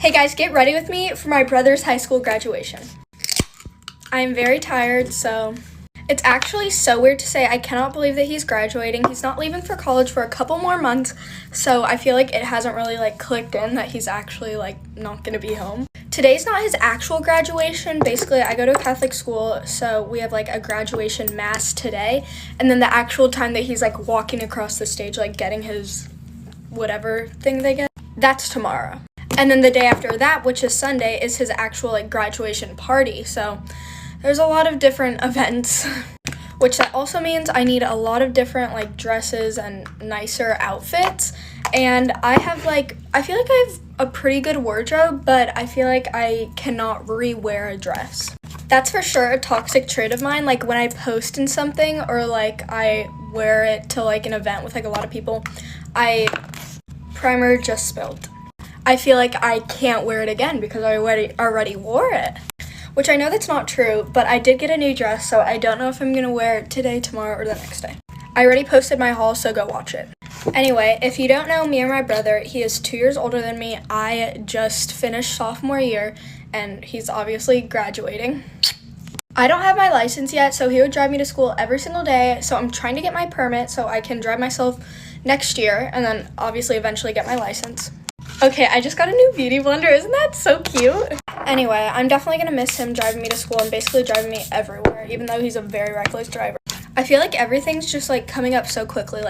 Hey guys, get ready with me for my brother's high school graduation. I'm very tired, so it's actually so weird to say I cannot believe that he's graduating. He's not leaving for college for a couple more months, so I feel like it hasn't really clicked in that he's actually not gonna be home. Today's not his actual graduation. Basically, I go to a Catholic school, so we have a graduation mass today, and then the actual time that he's walking across the stage, getting his whatever thing they get, that's tomorrow. And then the day after that, which is Sunday, is his actual graduation party. So there's a lot of different events, which that also means I need a lot of different dresses and nicer outfits. And I feel like I have a pretty good wardrobe, but I feel like I cannot re-wear a dress. That's for sure a toxic trait of mine. When I post in something or I wear it to an event with a lot of people, primer just spilled. I feel like I can't wear it again because I already wore it. Which I know that's not true, but I did get a new dress, so I don't know if I'm gonna wear it today, tomorrow, or the next day. I already posted my haul, so go watch it. Anyway, if you don't know me or my brother, he is 2 years older than me. I just finished sophomore year, and he's obviously graduating. I don't have my license yet, so he would drive me to school every single day, so I'm trying to get my permit so I can drive myself next year, and then obviously eventually get my license. Okay, I just got a new beauty blender. Isn't that so cute? Anyway, I'm definitely gonna miss him driving me to school and basically driving me everywhere, even though he's a very reckless driver. I feel like everything's just coming up so quickly.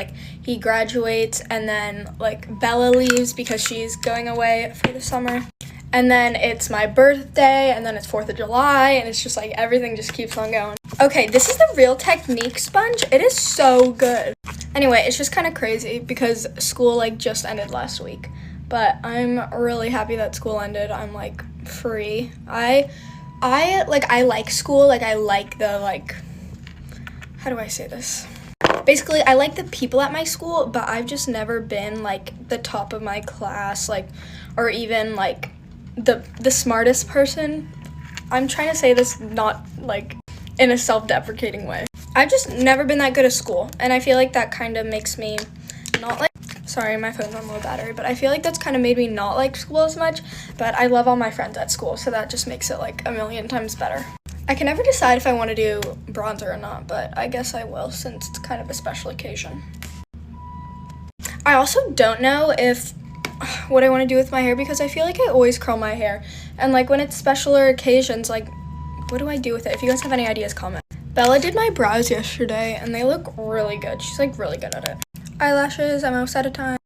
He graduates, and then Bella leaves because she's going away for the summer. And then it's my birthday, and then it's 4th of July, and it's just everything just keeps on going. Okay, this is the Real Technique sponge. It is so good. Anyway, it's just kind of crazy because school just ended last week. But I'm really happy that school ended. I'm free. I like school. I like the how do I say this? Basically, I like the people at my school, but I've just never been the top of my class, or even the smartest person. I'm trying to say this not in a self-deprecating way. I've just never been that good at school, and I feel that kind of makes me not sorry, my phone's on low battery, but I feel that's kind of made me not like school as much, but I love all my friends at school, so that just makes it a million times better. I can never decide if I want to do bronzer or not, but I guess I will since it's kind of a special occasion. I also don't know what I want to do with my hair because I feel I always curl my hair, and when it's special occasions, what do I do with it? If you guys have any ideas, comment. Bella did my brows yesterday, and they look really good. She's really good at it. Eyelashes, I'm almost out of time.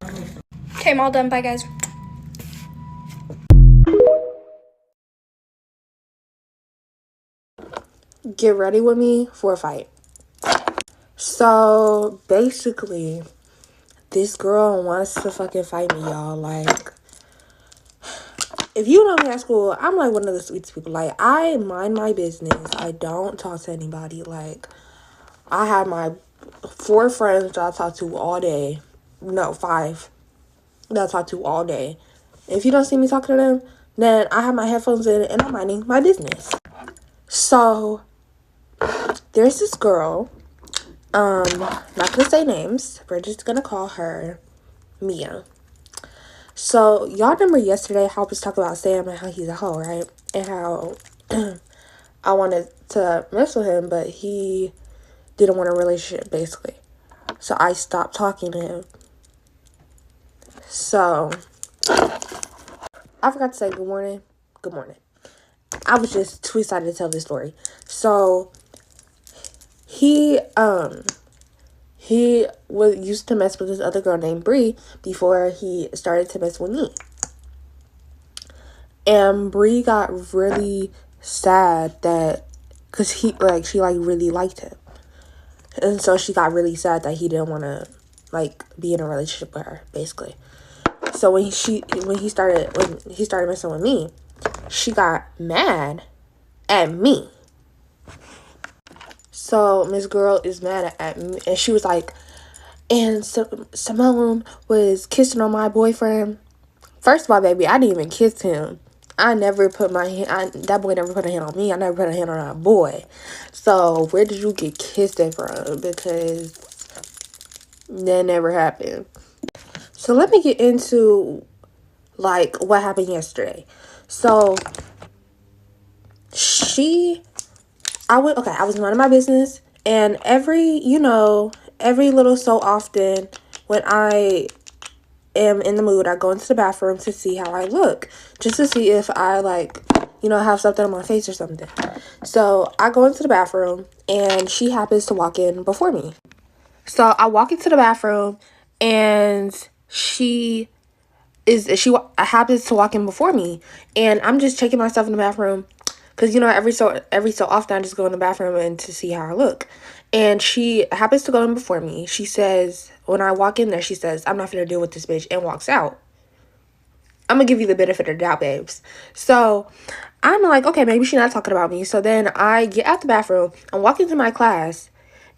Okay, I'm all done. Bye, guys. Get ready with me for a fight. So, basically, this girl wants to fucking fight me, y'all. If you know me at school, I'm one of the sweetest people. I mind my business. I don't talk to anybody. I have my 4 friends that I talk to all day. No, 5 that I talk to all day. If you don't see me talking to them, then I have my headphones in and I'm minding my business. So, there's this girl, not gonna say names, we're just gonna call her Mia. So, y'all remember yesterday how I was talking about Sam and how he's a hoe, right? And how I wanted to mess with him, but he didn't want a relationship, basically. So, I stopped talking to him. So, I forgot to say good morning. Good morning. I was just too excited to tell this story. So, he used to mess with this other girl named Bree before he started to mess with me. And Bree got really sad because she really liked him. And so she got really sad that he didn't want to be in a relationship with her, basically. So when he started messing with me, she got mad at me. So Miss Girl is mad at me, and she was and Simone was kissing on my boyfriend. First of all, baby, I didn't even kiss him. I never put my hand, that boy never put a hand on me. I never put a hand on that boy. So where did you get kissed from? Because that never happened. So let me get into like what happened yesterday. So I was minding my business, and every little so often when I am in the mood, I go into the bathroom to see how I look, just to see if I have something on my face or something. So I go into the bathroom, and she happens to walk in before me. So I walk into the bathroom, and she happens to walk in before me, and I'm just checking myself in the bathroom, because every so often I just go in the bathroom and to see how I look. And she happens to go in before me. She says, when I walk in there, she says, "I'm not gonna deal with this bitch," and walks out. I'm gonna give you the benefit of the doubt, babes. So I'm like, okay, maybe she's not talking about me. So then I get out the bathroom and walk into my class,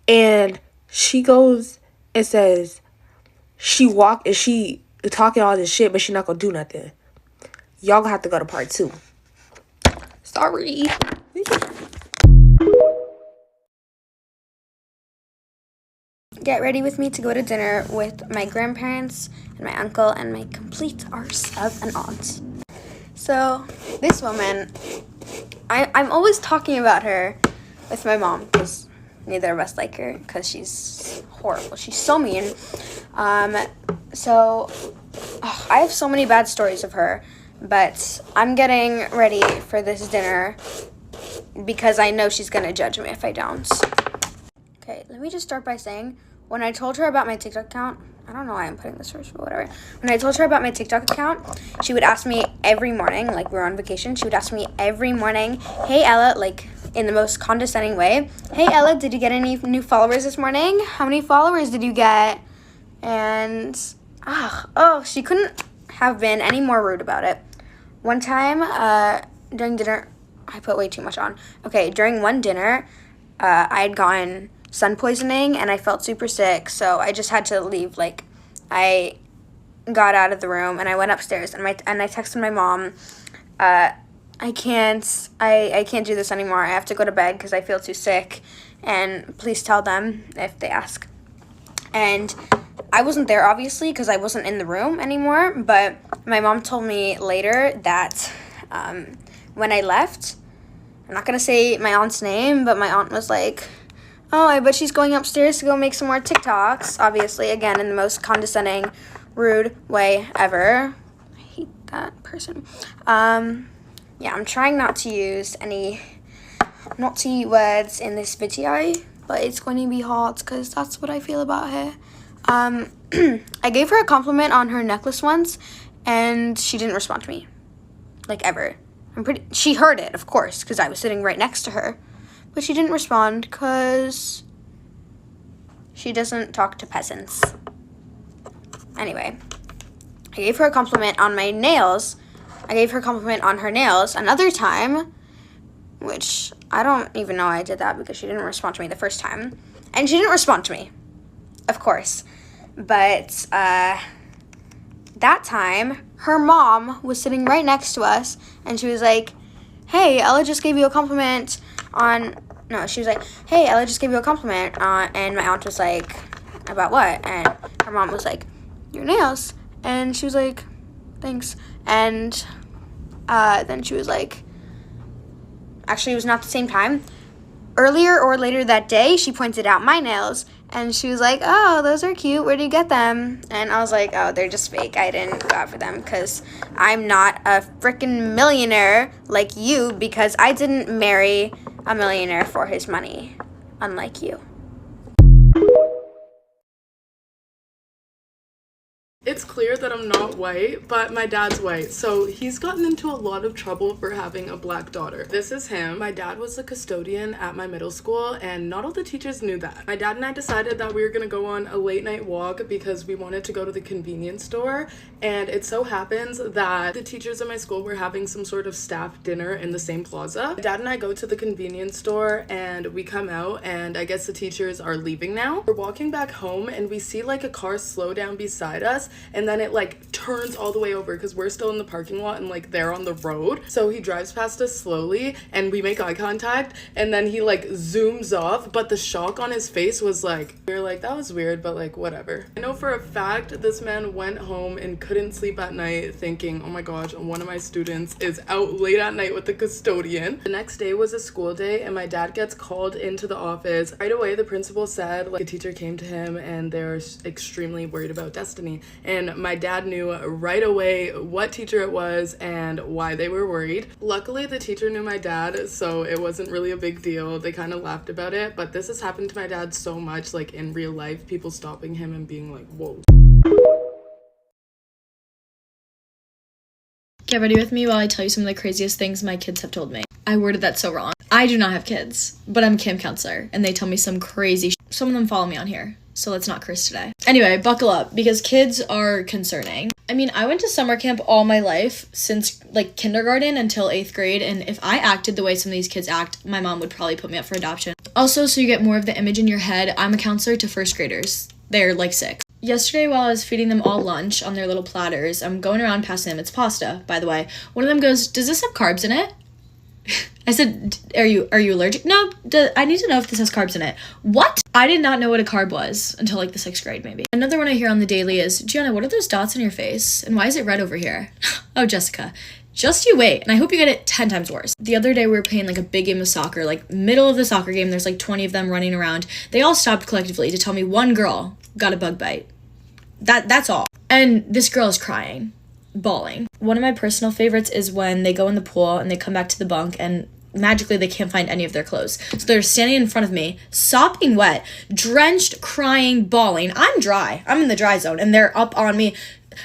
and she goes and says, she talking all this shit, but she not gonna do nothing. Y'all gonna have to go to part 2. Sorry. Get ready with me to go to dinner with my grandparents and my uncle and my complete arse of an aunt. So this woman, I'm always talking about her with my mom, because neither of us like her, because she's horrible. She's so mean. I have so many bad stories of her, but I'm getting ready for this dinner because I know she's gonna judge me if I don't. Okay, let me just start by saying, when I told her about my TikTok account, I don't know why I'm putting this first, but whatever. When I told her about my TikTok account, she would ask me every morning, like we were on vacation, she would ask me every morning, "Hey Ella," like in the most condescending way, "Hey Ella, did you get any new followers this morning? How many followers did you get?" And, she couldn't have been any more rude about it. One time, during dinner, I put way too much on. Okay, during one dinner, I had gotten sun poisoning, and I felt super sick, so I just had to leave. Like, I got out of the room, and I went upstairs, and I texted my mom, I can't do this anymore. I have to go to bed because I feel too sick, and please tell them if they ask. And I wasn't there, obviously, because I wasn't in the room anymore, but my mom told me later that when I left, I'm not going to say my aunt's name, but my aunt was like, "Oh, I bet she's going upstairs to go make some more TikToks." Obviously, again, in the most condescending, rude way ever. I hate that person. I'm trying not to use any naughty words in this video, but it's going to be hard because that's what I feel about her. I gave her a compliment on her necklace once, and she didn't respond to me. Like, ever. She heard it, of course, because I was sitting right next to her. But she didn't respond because she doesn't talk to peasants. Anyway, I gave her a compliment on my nails. I gave her a compliment on her nails another time, which I don't even know I did that because she didn't respond to me the first time. And she didn't respond to me, of course. But that time, her mom was sitting right next to us, and she was like, "Hey, Ella just gave you a compliment on..." No, she was like, "Hey, Ella just gave you a compliment." And my aunt was like, "About what?" And her mom was like, "Your nails." And she was like, "Thanks." And then she was like, actually, it was not the same time. Earlier or later that day, she pointed out my nails, and she was like, "Oh, those are cute. Where do you get them?" And I was like, "Oh, they're just fake. I didn't go out for them because I'm not a freaking millionaire like you, because I didn't marry a millionaire for his money, unlike you." It's clear that I'm not white, but my dad's white, so he's gotten into a lot of trouble for having a black daughter. This is him. My dad was a custodian at my middle school, and not all the teachers knew that. My dad and I decided that we were gonna go on a late night walk because we wanted to go to the convenience store, and it so happens that the teachers at my school were having some sort of staff dinner in the same plaza. My dad and I go to the convenience store, and we come out, and I guess the teachers are leaving now. We're walking back home, and we see like a car slow down beside us, and then it like turns all the way over because we're still in the parking lot and like they're on the road. So he drives past us slowly and we make eye contact, and then he like zooms off, but the shock on his face was like, we were like, that was weird, but like whatever. I know for a fact this man went home and couldn't sleep at night thinking, oh my gosh, one of my students is out late at night with the custodian. The next day was a school day and my dad gets called into the office. Right away the principal said like a teacher came to him and they're extremely worried about Destiny, and my dad knew right away what teacher it was and why they were worried. Luckily the teacher knew my dad, so it wasn't really a big deal. They kind of laughed about it, but this has happened to my dad so much, like in real life, people stopping him and being like, whoa. Get ready with me while I tell you some of the craziest things my kids have told me. I worded that so wrong. I do not have kids, but I'm a camp counselor, and they tell me some crazy Some of them follow me on here, so let's not curse today. Anyway, buckle up, because kids are concerning. I mean, I went to summer camp all my life, since like kindergarten until 8th grade, and if I acted the way some of these kids act, my mom would probably put me up for adoption. Also, so you get more of the image in your head, I'm a counselor to first graders. They're like 6. Yesterday, while I was feeding them all lunch on their little platters, I'm going around passing them. It's pasta, by the way. One of them goes, does this have carbs in it? I said, are you allergic? No, I need to know if this has carbs in it. What? I did not know what a carb was until like the 6th grade, maybe. Another one I hear on the daily is, Gianna, what are those dots on your face? And why is it red over here? Oh, Jessica, just you wait, and I hope you get it 10 times worse. The other day we were playing like a big game of soccer, like middle of the soccer game, there's like 20 of them running around. They all stopped collectively to tell me one girl got a bug bite. That's all. And this girl is crying, bawling. One of my personal favorites is when they go in the pool and they come back to the bunk and magically they can't find any of their clothes. So they're standing in front of me, sopping wet, drenched, crying, bawling. I'm dry. I'm in the dry zone and they're up on me.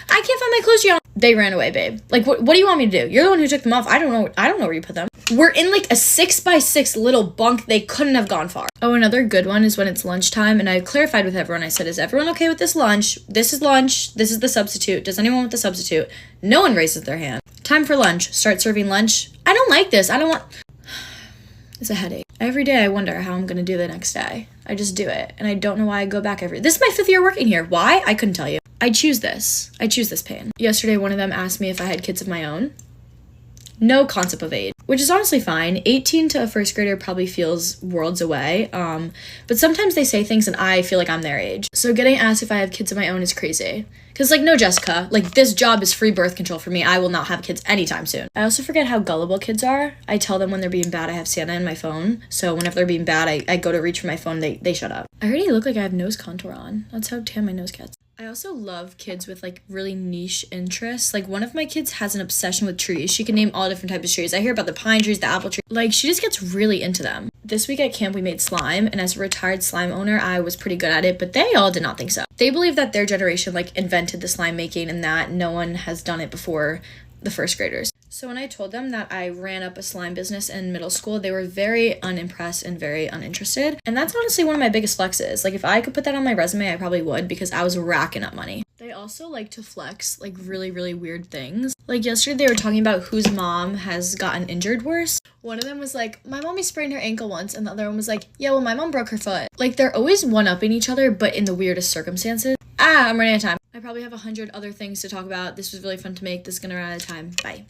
I can't find my clothes, Gianna. They ran away, babe. Like, what do you want me to do? You're the one who took them off. I don't know where you put them. We're in like a 6x6 little bunk. They couldn't have gone far. Oh, another good one is when it's lunchtime and I clarified with everyone. I said, is everyone okay with this lunch? This is lunch. This is the substitute. Does anyone want the substitute? No one raises their hand. Time for lunch. Start serving lunch. I don't like this. I don't want... It's a headache. Every day I wonder how I'm going to do the next day. I just do it. And I don't know why I go back This is my 5th year working here. Why? I couldn't tell you. I choose this pain. Yesterday, one of them asked me if I had kids of my own. No concept of age, which is honestly fine. 18 to a first grader probably feels worlds away. But sometimes they say things and I feel like I'm their age. So getting asked if I have kids of my own is crazy. Because like, no, Jessica, like this job is free birth control for me. I will not have kids anytime soon. I also forget how gullible kids are. I tell them when they're being bad, I have Santa in my phone. So whenever they're being bad, I go to reach for my phone, they shut up. I already look like I have nose contour on. That's how tan my nose gets. I also love kids with like really niche interests. Like one of my kids has an obsession with trees. She can name all different types of trees. I hear about the pine trees, the apple tree. Like she just gets really into them. This week at camp we made slime, and as a retired slime owner I was pretty good at it, but they all did not think so. They believe that their generation like invented the slime making and that no one has done it before the first graders. So when I told them that I ran up a slime business in middle school, they were very unimpressed and very uninterested. And that's honestly one of my biggest flexes. Like if I could put that on my resume, I probably would, because I was racking up money. They also like to flex like really, really weird things. Like yesterday they were talking about whose mom has gotten injured worse. One of them was like, my mommy sprained her ankle once, and the other one was like, yeah, well my mom broke her foot. Like they're always one-upping each other, but in the weirdest circumstances. I'm running out of time. I probably have 100 other things to talk about. This was really fun to make. This is gonna run out of time. Bye.